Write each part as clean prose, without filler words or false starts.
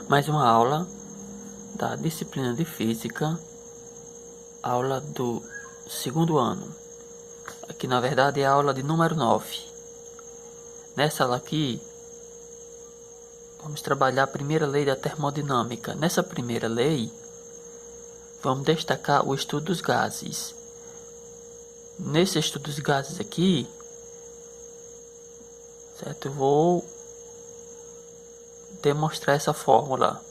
Mais uma aula da disciplina de Física, aula do segundo ano. Aqui na verdade é a aula de número 9. Nessa aula aqui, vamos trabalhar a primeira lei da termodinâmica. Nessa primeira lei, vamos destacar o estudo dos gases. Nesse estudo dos gases aqui, certo? Eu vou demonstrar essa fórmula.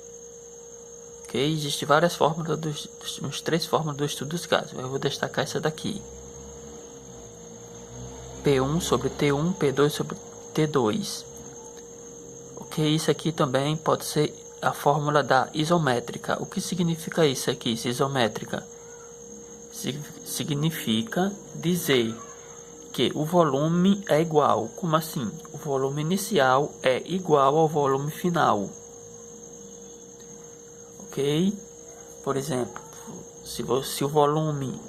Ok? Existem várias fórmulas dos três fórmulas do estudo dos gases. Eu vou destacar essa daqui. P1 sobre T1, P2 sobre T2. Ok? Isso aqui também pode ser a fórmula da isométrica. O que significa isso aqui, isométrica? Significa dizer que o volume é igual. Como assim? O volume inicial é igual ao volume final. Ok? Por exemplo, se o volume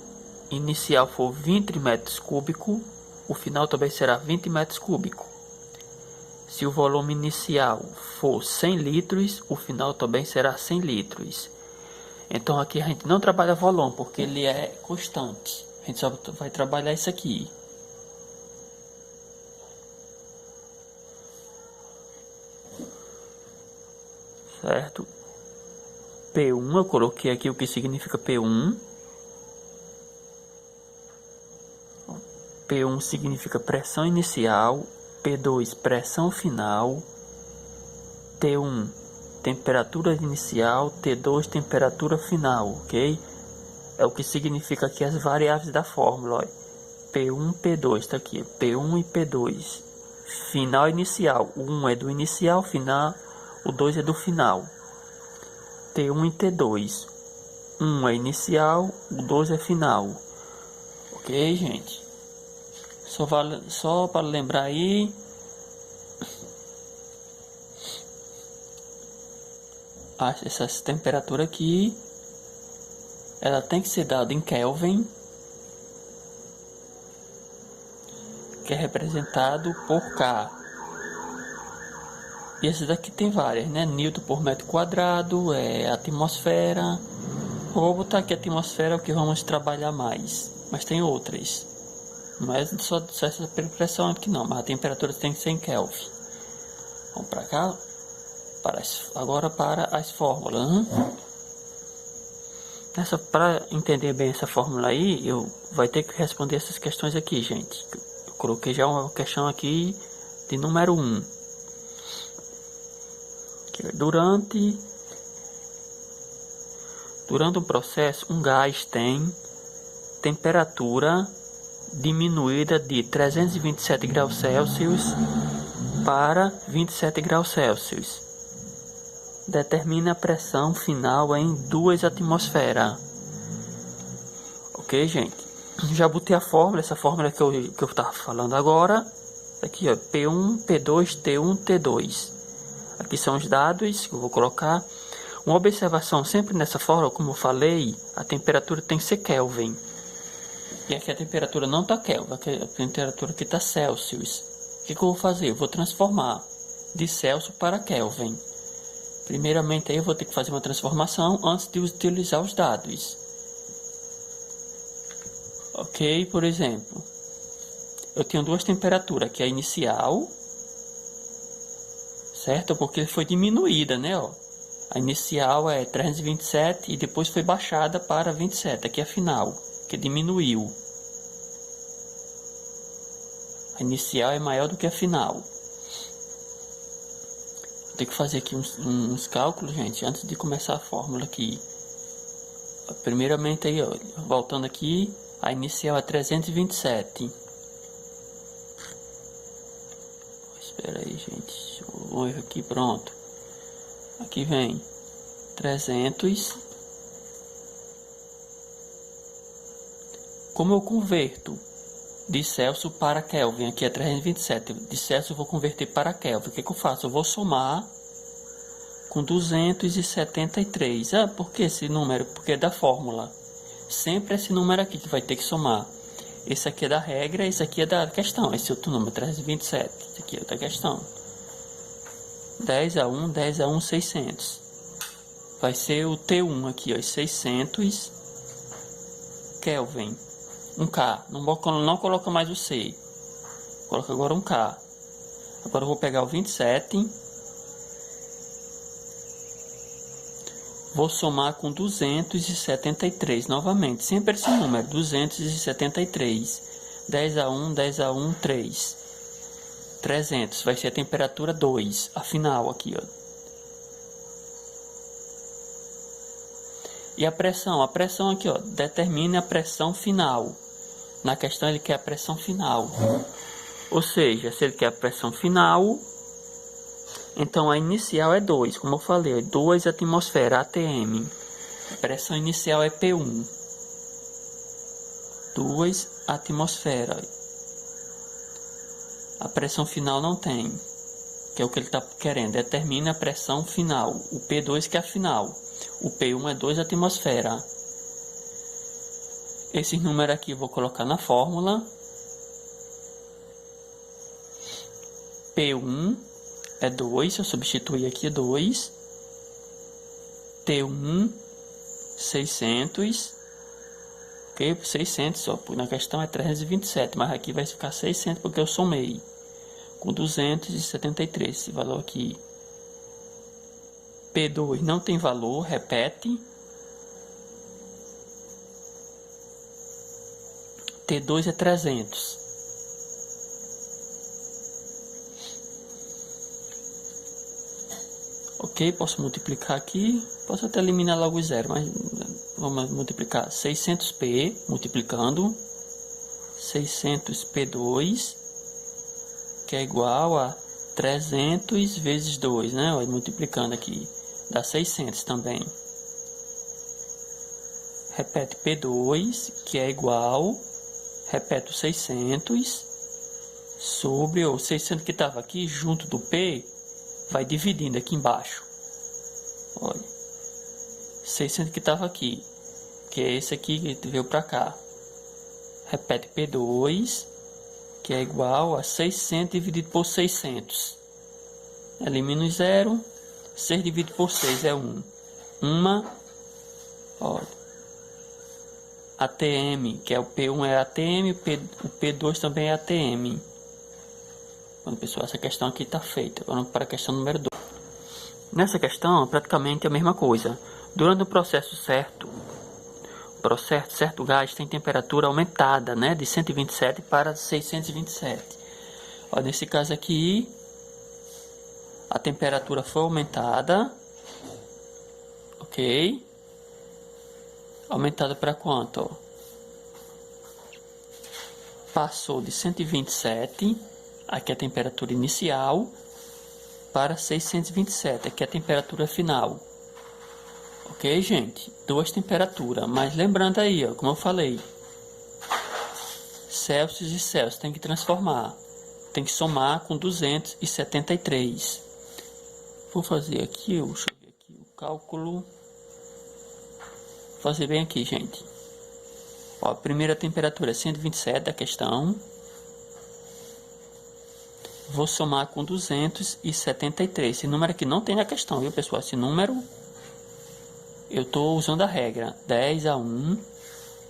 inicial for 20 metros cúbicos, o final também será 20 metros cúbicos. Se o volume inicial for 100 litros, o final também será 100 litros. Então aqui a gente não trabalha volume, porque ele é constante. A gente só vai trabalhar isso aqui. Certo? P1, eu coloquei aqui o que significa P1. P1 significa pressão inicial, P2 pressão final, T1 temperatura inicial, T2 temperatura final, ok? É o que significa aqui as variáveis da fórmula, ó. P1, P2, está aqui, P1 e P2. Final inicial, o 1 é do inicial, final, o 2 é do final. T1 e T2, 1 é inicial, o 2 é final. Ok, gente? Só para lembrar aí, essa temperatura aqui, ela tem que ser dada em Kelvin, que é representado por K. E esse daqui tem várias, né? Newton por metro quadrado, atmosfera. Vou botar aqui a atmosfera, que vamos trabalhar mais. Mas tem outras. Não é só essa pressão aqui não, mas a temperatura tem que ser em Kelvin. Vamos para cá. Agora para as fórmulas. Para entender bem essa fórmula aí, eu vai ter que responder essas questões aqui, gente. Eu coloquei já uma questão aqui de número 1. Durante um processo, um gás tem temperatura diminuída de 327 graus Celsius para 27 graus Celsius. Determina a pressão final em 2 atmosferas. Ok, gente? Já botei a fórmula, essa fórmula que eu estava falando agora. Aqui, ó, P1, P2, T1, T2. Aqui são os dados que eu vou colocar. Uma observação sempre nessa fórmula, como eu falei, a temperatura tem que ser Kelvin. E aqui a temperatura não está Kelvin, a temperatura aqui está Celsius. O que eu vou fazer? Eu vou transformar de Celsius para Kelvin. Primeiramente aí eu vou ter que fazer uma transformação antes de utilizar os dados. Ok, por exemplo, eu tenho duas temperaturas, que é a inicial, certo? Porque foi diminuída, né? Ó. A inicial é 327 e depois foi baixada para 27. Aqui é a final, que diminuiu. A inicial é maior do que a final. Vou ter que fazer aqui uns cálculos, gente, antes de começar a fórmula aqui. Primeiramente aí, ó, voltando aqui, a inicial é 327. Espera aí, gente. Um erro aqui, pronto. Aqui vem 300. Como eu converto de Celsius para Kelvin? Aqui é 327. De Celsius eu vou converter para Kelvin. O que eu faço? Eu vou somar com 273. Por que esse número? Porque é da fórmula. Sempre esse número aqui que vai ter que somar. Esse aqui é da regra, esse aqui é da questão. Esse outro número, 327. Esse aqui é outra questão. 10 a 1, 10 a 1, 600. vai ser o T1 aqui, ó, 600 Kelvin. 1K. Não coloca mais o C. Coloca agora 1K. Agora eu vou pegar o 27. Vou somar com 273 novamente. Sempre esse número, 273. 10 a 1, 10 a 1, 3. 300. Vai ser a temperatura 2. A final aqui, ó. E a pressão? A pressão aqui, ó, determina a pressão final. Na questão ele quer a pressão final. Ou seja, se ele quer a pressão final, então a inicial é 2. Como eu falei, 2 atmosfera, ATM. A pressão inicial é P1. 2 atmosfera. A pressão final não tem. Que é o que ele está querendo. Determina a pressão final. O P2 que é a final. O P1 é 2 atmosfera. Esse número aqui eu vou colocar na fórmula. P1 é 2, eu substituí aqui 2. T1, 600. Ok? 600, ó, na questão é 327, mas aqui vai ficar 600 porque eu somei. Com 273, esse valor aqui. P2 não tem valor, repete. T2 é 300. Ok, posso multiplicar aqui. Posso até eliminar logo o zero, mas vamos multiplicar 600p, multiplicando. 600p2, que é igual a 300 vezes 2, né? Olha, multiplicando aqui. Dá 600 também. Repete P2, que é igual, repete o 600, sobre o 600 que estava aqui, junto do P, vai dividindo aqui embaixo. Olha, 600 que estava aqui, que é esse aqui que veio para cá. Repete P2, que é igual a 600 dividido por 600. Elimina o zero. 6 dividido por 6 é 1. Olha. ATM, que é o P1 é ATM, o P2 também é ATM. Bom, pessoal, essa questão aqui está feita. Vamos para a questão número 2. Nessa questão, é praticamente a mesma coisa. Durante o processo certo gás tem temperatura aumentada, né, de 127 para 627. Ó, nesse caso aqui, a temperatura foi aumentada, ok? Aumentada para quanto? Ó? Passou de 127, aqui é a temperatura inicial, para 627, aqui é a temperatura final. Ok, gente? Duas temperaturas, mas lembrando aí, ó, como eu falei, Celsius e Celsius tem que transformar, tem que somar com 273. Vou fazer aqui, deixa eu ver aqui o cálculo. Vou fazer bem aqui, gente. Ó, a primeira temperatura é 127 da questão. Vou somar com 273. Esse número aqui não tem na questão, viu, pessoal? Esse número eu estou usando a regra. 10 a 1,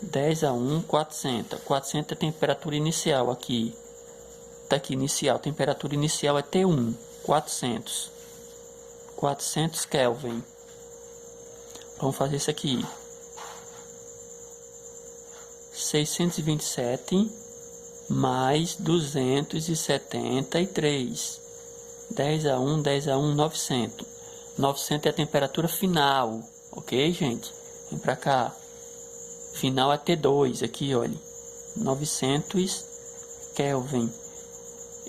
10 a 1, 400. 400 é a temperatura inicial aqui. Tá aqui, inicial. Temperatura inicial é T1, 400. 400 Kelvin. Vamos fazer isso aqui. 627 mais 273. 10 a 1, 10 a 1, 900. 900 é a temperatura final. Ok, gente? Vem pra cá. Final é T2 aqui, olha. 900 Kelvin.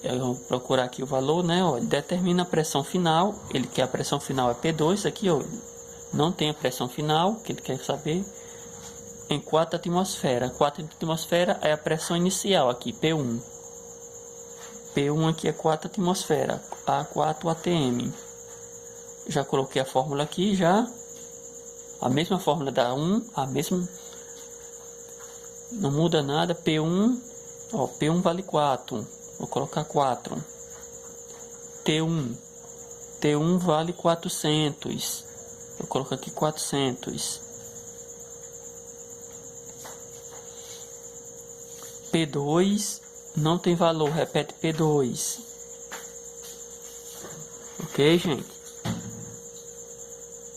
Eu vou procurar aqui o valor, né? Olha, determina a pressão final. Ele quer a pressão final é P2 aqui, olha. Não tem a pressão final, que ele quer saber. Em 4 atmosferas. 4 atmosferas é a pressão inicial aqui, P1. P1 aqui é 4 atmosferas. A4 ATM. Já coloquei a fórmula aqui, já. A mesma fórmula da 1, a mesma. Não muda nada. P1, ó, P1 vale 4. Vou colocar 4. T1 vale 400. Eu coloco aqui 400. P2 não tem valor, repete P2. Ok, gente?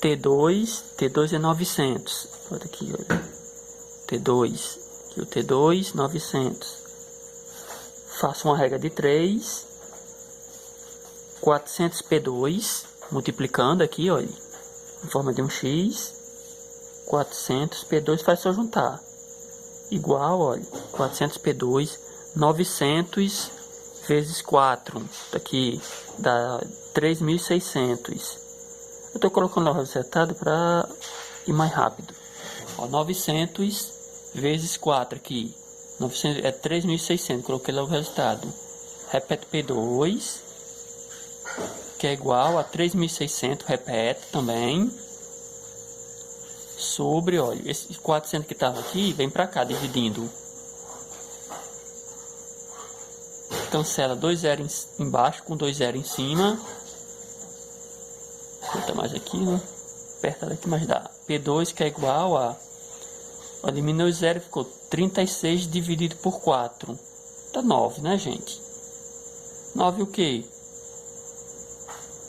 T2 é 900. Olha aqui, olha. T2, aqui o T2, 900. Faço uma regra de 3. 400 P2, multiplicando aqui, olha, em forma de um X. 400 P2, faz só juntar. Igual, olha, 400 P2, 900 vezes 4, daqui dá 3.600. Eu estou colocando lá o resultado para ir mais rápido. Ó, 900 vezes 4 aqui, 900, é 3.600, coloquei lá o resultado. Repete P2, que é igual a 3.600, repete também. Sobre, olha, esse 400 que estava aqui, vem para cá, dividindo. Cancela 2 zeros embaixo com 2 zeros em cima. Bota mais aqui, né? Aperta daqui, mais dá. P2 que é igual a... Eliminou o zero, ficou 36 dividido por 4. Dá 9, né, gente? 9 o quê?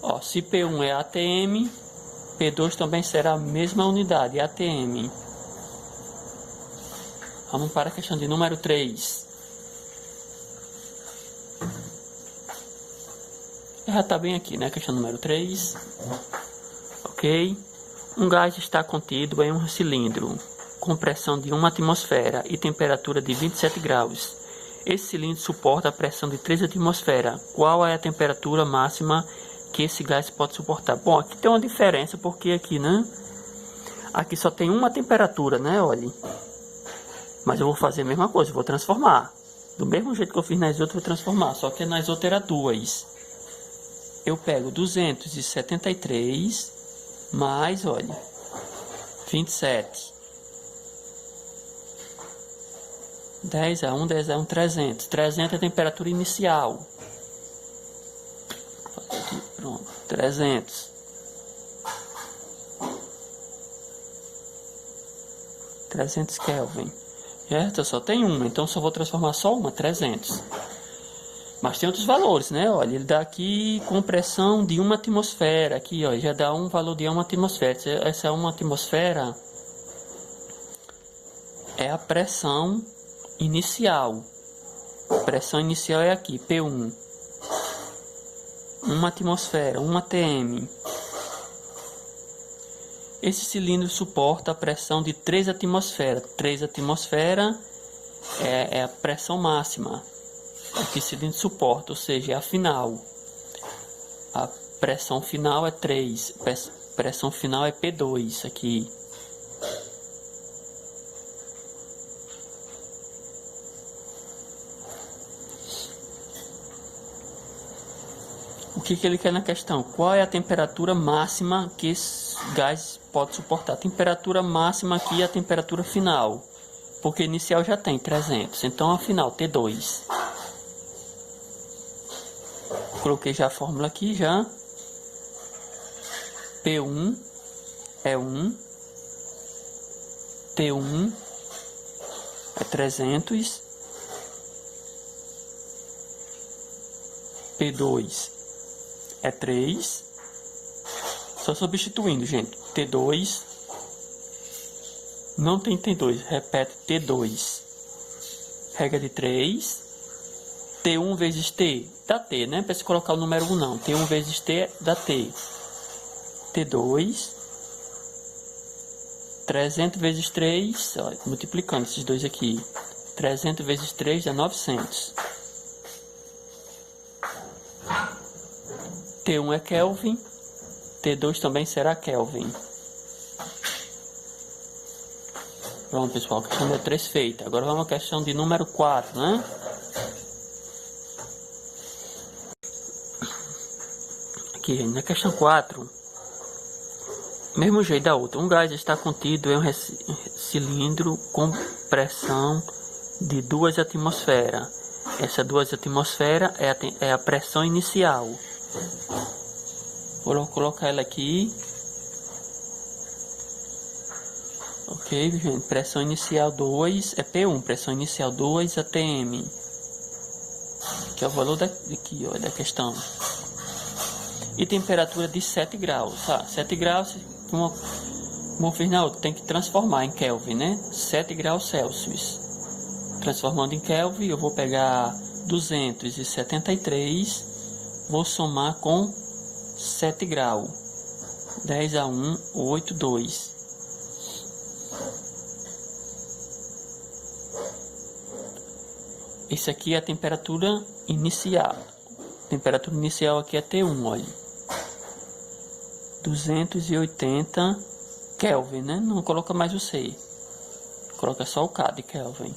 Ó, se P1 é ATM... P2 também será a mesma unidade, ATM. Vamos para a questão de número 3. Já está bem aqui, né? Questão número 3. Ok. Um gás está contido em um cilindro com pressão de 1 atmosfera e temperatura de 27 graus. Esse cilindro suporta a pressão de 3 atmosferas. Qual é a temperatura máxima que esse gás pode suportar? Bom, aqui tem uma diferença, porque aqui, né? Aqui só tem uma temperatura, né? Olha. Mas eu vou fazer a mesma coisa, vou transformar. Do mesmo jeito que eu fiz nas outras, vou transformar. Só que nas outras era 2. Eu pego 273 mais, olha, 27. 10 a 1, 10 a 1, 300. 300 é a temperatura inicial. Aqui, pronto, 300. 300 Kelvin. Certo? Só tem uma, então só vou transformar só uma, 300. Mas tem outros valores, né? Olha, ele dá aqui compressão de 1 atmosfera. Aqui, ó, já dá um valor de 1 atmosfera. Essa 1 atmosfera é a pressão inicial. A pressão inicial é aqui, P1. 1 atmosfera, 1 atm. Esse cilindro suporta a pressão de 3 atmosferas. 3 atmosferas é a pressão máxima. Aqui o cilindro suporta, ou seja, é a final. A pressão final é 3. Pressão final é P2 aqui. O que ele quer na questão? Qual é a temperatura máxima que esse gás pode suportar? A temperatura máxima aqui é a temperatura final. Porque inicial já tem 300. Então a final, T2. Coloquei já a fórmula aqui já. P1 é 1. T1 é 300. P2 é 3. Só substituindo, gente. T2. Não tem T2. Repete T2. Regra de 3. T1 vezes T dá T, né? Para se colocar o número 1 não. T1 vezes T dá T. T2. 300 vezes 3. Ó, multiplicando esses dois aqui. 300 vezes 3 dá 900. T1 é Kelvin. T2 também será Kelvin. Pronto, pessoal. Questão número 3 feita. Agora vamos à questão de número 4, né? Aqui, gente, na questão 4, mesmo jeito da outra. Um gás está contido em um cilindro com pressão de 2 atmosferas. Essa 2 atmosferas é a pressão inicial. Vou colocar ela aqui. Ok, gente? Pressão inicial 2 é P1. Pressão inicial 2 ATM. Que é o valor daqui, ó, da questão. E temperatura de 7 graus. Tá? 7 graus, como fiz na outra, tem que transformar em Kelvin, né? 7 graus Celsius. Transformando em Kelvin, eu vou pegar 273, vou somar com 7 graus. 10 a 1, 8, 2. Esse aqui é a temperatura inicial. A temperatura inicial aqui é T1, olha. 280 Kelvin, né? Não coloca mais o C. Coloca só o K de Kelvin.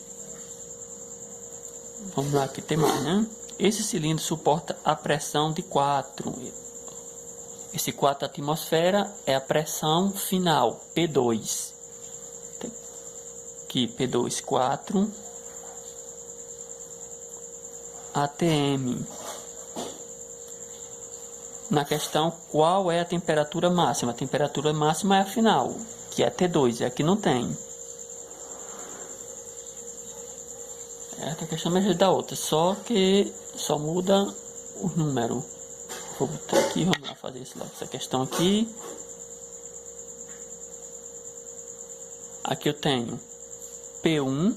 Vamos lá, aqui tem mais, né? Esse cilindro suporta a pressão de 4. Esse 4 atmosfera é a pressão final, P2. Aqui, P2, 4 ATM. Na questão, qual é a temperatura máxima? A temperatura máxima é a final, que é T2, aqui não tem. Essa questão é da outra, só que só muda o número. Vou botar aqui, vamos lá fazer essa questão aqui. Aqui eu tenho P1.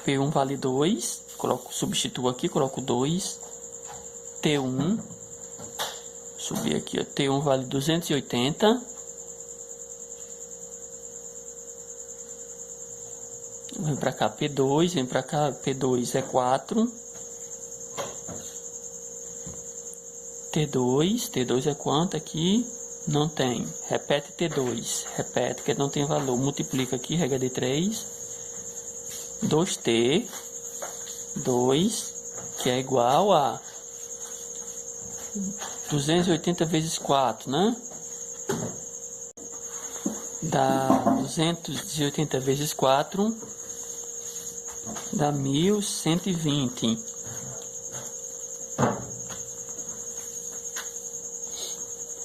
P1 vale 2. Substituo aqui, coloco 2. T1. Subir aqui, ó. T1 vale 280. Vem pra cá P2, vem pra cá P2 é 4. T2 é quanto aqui? Não tem. Repete T2, repete que não tem valor. Multiplica aqui, regra de 3. 2T, 2, que é igual a 280 vezes 4, né? Dá 280 vezes 4, dá 1120.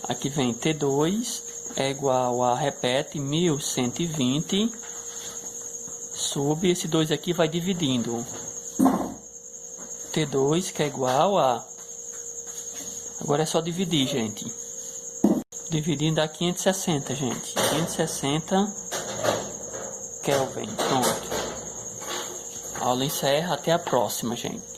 Aqui vem T2 é igual a, repete, 1120, sobre esse 2 aqui vai dividindo. T2 que é igual a, agora é só dividir, gente. Dividindo dá 560, gente. 560 Kelvin, pronto. A aula encerra, até a próxima, gente.